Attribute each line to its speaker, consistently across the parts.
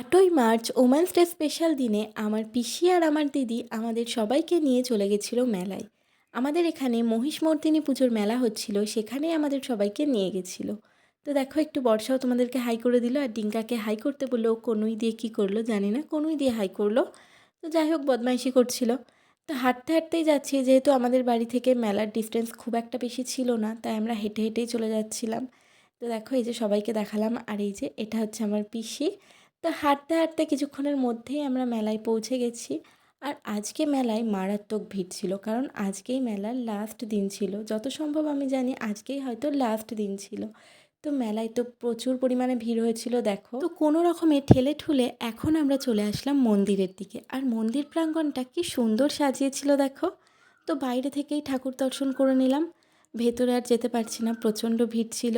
Speaker 1: ৮ই March women's day special দিনে আমার পিসি আর আমার দিদি আমাদের সবাইকে নিয়ে চলে গেছিল মেলায়। আমাদের এখানে মহিষমর্দিনী পুজোর মেলা হচ্ছিল, সেখানেই আমাদের সবাইকে নিয়ে গেছিল। তো দেখো, একটু বর্ষাও তোমাদেরকে হাই করে দিল আর ডিঙ্কাকে হাই করতে বললো। ও কনুই দিয়ে কী করলো জানি না, কনুই দিয়ে হাই করলো। তো যাই হোক, বদমাইশি করছিল। তো হাঁটতে হাঁটতেই যাচ্ছি, যেহেতু আমাদের বাড়ি থেকে মেলার ডিস্টেন্স খুব একটা বেশি ছিল না, তাই আমরা হেঁটে হেঁটেই চলে যাচ্ছিলাম। তো দেখো, এই যে সবাইকে দেখালাম, আর এই যে এটা হচ্ছে আমার পিসি। তো হাঁটতে হাঁটতে কিছুক্ষণের মধ্যেই আমরা মেলায় পৌঁছে গেছি। আর আজকে মেলায় মারাত্মক ভিড় ছিল, কারণ আজকেই মেলার লাস্ট দিন ছিল। যত সম্ভব আমি জানি আজকেই হয়তো লাস্ট দিন ছিল। তো মেলায় তো প্রচুর পরিমাণে ভিড় হয়েছিল দেখো। তো কোনো রকমে ঠেলে ঠুলে এখন আমরা চলে আসলাম মন্দিরের দিকে। আর মন্দির প্রাঙ্গণটা কি সুন্দর সাজিয়েছিল দেখো। তো বাইরে থেকেই ঠাকুর দর্শন করে নিলাম, ভেতরে আর যেতে পারছি না, প্রচণ্ড ভিড় ছিল।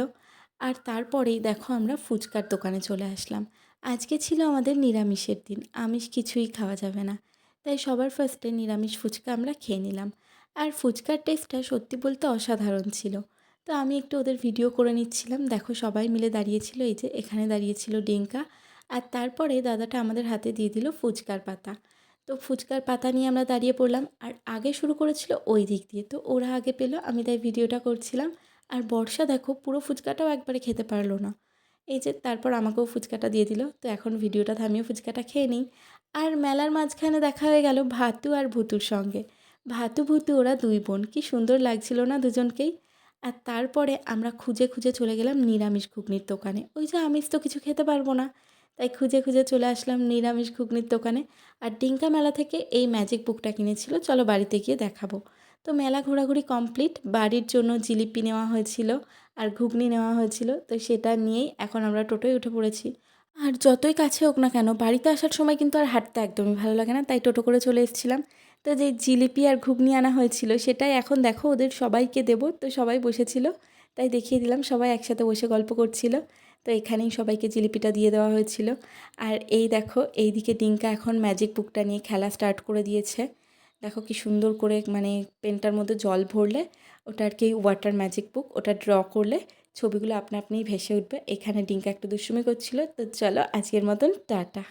Speaker 1: আর তারপরেই দেখো আমরা ফুচকার দোকানে চলে আসলাম। আজকে ছিল আমাদের নিরামিষের দিন, আমিষ কিছুই খাওয়া যাবে না, তাই সবার ফার্স্টে নিরামিষ ফুচকা আমরা খেয়ে নিলাম। আর ফুচকার টেস্টটা সত্যি বলতে অসাধারণ ছিল। তো আমি একটু ওদের ভিডিও করে নিচ্ছিলাম। দেখো, সবাই মিলে দাঁড়িয়েছিল, এই যে এখানে দাঁড়িয়েছিল ডিঙ্কা। আর তারপরে দাদাটা আমাদের হাতে দিয়ে দিল ফুচকার পাতা। তো ফুচকার পাতা নিয়ে আমরা দাঁড়িয়ে পড়লাম, আর আগে শুরু করেছিল ওই দিক দিয়ে, তো ওরা আগে পেলো, আমি তাই ভিডিওটা করছিলাম। আর বর্ষা দেখো, পুরো ফুচকাটাও একবারে খেতে পারলো না। এই যে তারপর আমাকেও ফুচকাটা দিয়ে দিল। তো এখন ভিডিওটা থামিয়ে ফুচকাটা খেয়ে নিই। আর মেলার মাঝখানে দেখা হয়ে গেল ভাতু আর ভুতুর সঙ্গে। ভাতু ভুতু ওরা দুই বোন, কি সুন্দর লাগছিল না দুজনকেই। আর তারপরে আমরা খুঁজে খুঁজে চলে গেলাম নিরামিষ ঘুগনির দোকানে। ওই যে আমিষ তো কিছু খেতে পারবো না, তাই খুঁজে খুঁজে চলে আসলাম নিরামিষ ঘুগনির দোকানে। আর ডিঙ্কা মেলা থেকে এই ম্যাজিক বুকটা কিনেছিল, চলো বাড়িতে গিয়ে দেখাবো। তো মেলা ঘোরাঘুরি কমপ্লিট, বাড়ির জন্য জিলিপি নেওয়া হয়েছিল আর ঘুগনি নেওয়া হয়েছিল। তো সেটা নিয়েই এখন আমরা টোটোয় উঠে পড়েছি। আর যতই কাছে হোক না কেন, বাড়িতে আসার সময় কিন্তু আর হাঁটতে একদমই ভালো লাগে না, তাই টোটো করে চলে এসেছিলাম। তো যে জিলিপি আর ঘুগনি আনা হয়েছিল, সেটাই এখন দেখো ওদের সবাইকে দেবো। তো সবাই বসেছিল, তাই দেখিয়ে দিলাম, সবাই একসাথে বসে গল্প করছিল। তো এখানেই সবাইকে জিলিপিটা দিয়ে দেওয়া হয়েছিল। আর এই দেখো, এইদিকে ডিঙ্কা এখন ম্যাজিক বুকটা নিয়ে খেলা স্টার্ট করে দিয়েছে। দেখো কি সুন্দর করে, মানে পেনটার মধ্যে জল ভরলে ওটা আর কি ওয়াটার ম্যাজিক বুক, ওটা ড্র করলে ছবিগুলো আপনা আপনিই ভেসে উঠবে। এখানে ডিঙ্কা একটু দুষ্টুমি করছিল। তো চলো, আজকের মতন টাটা।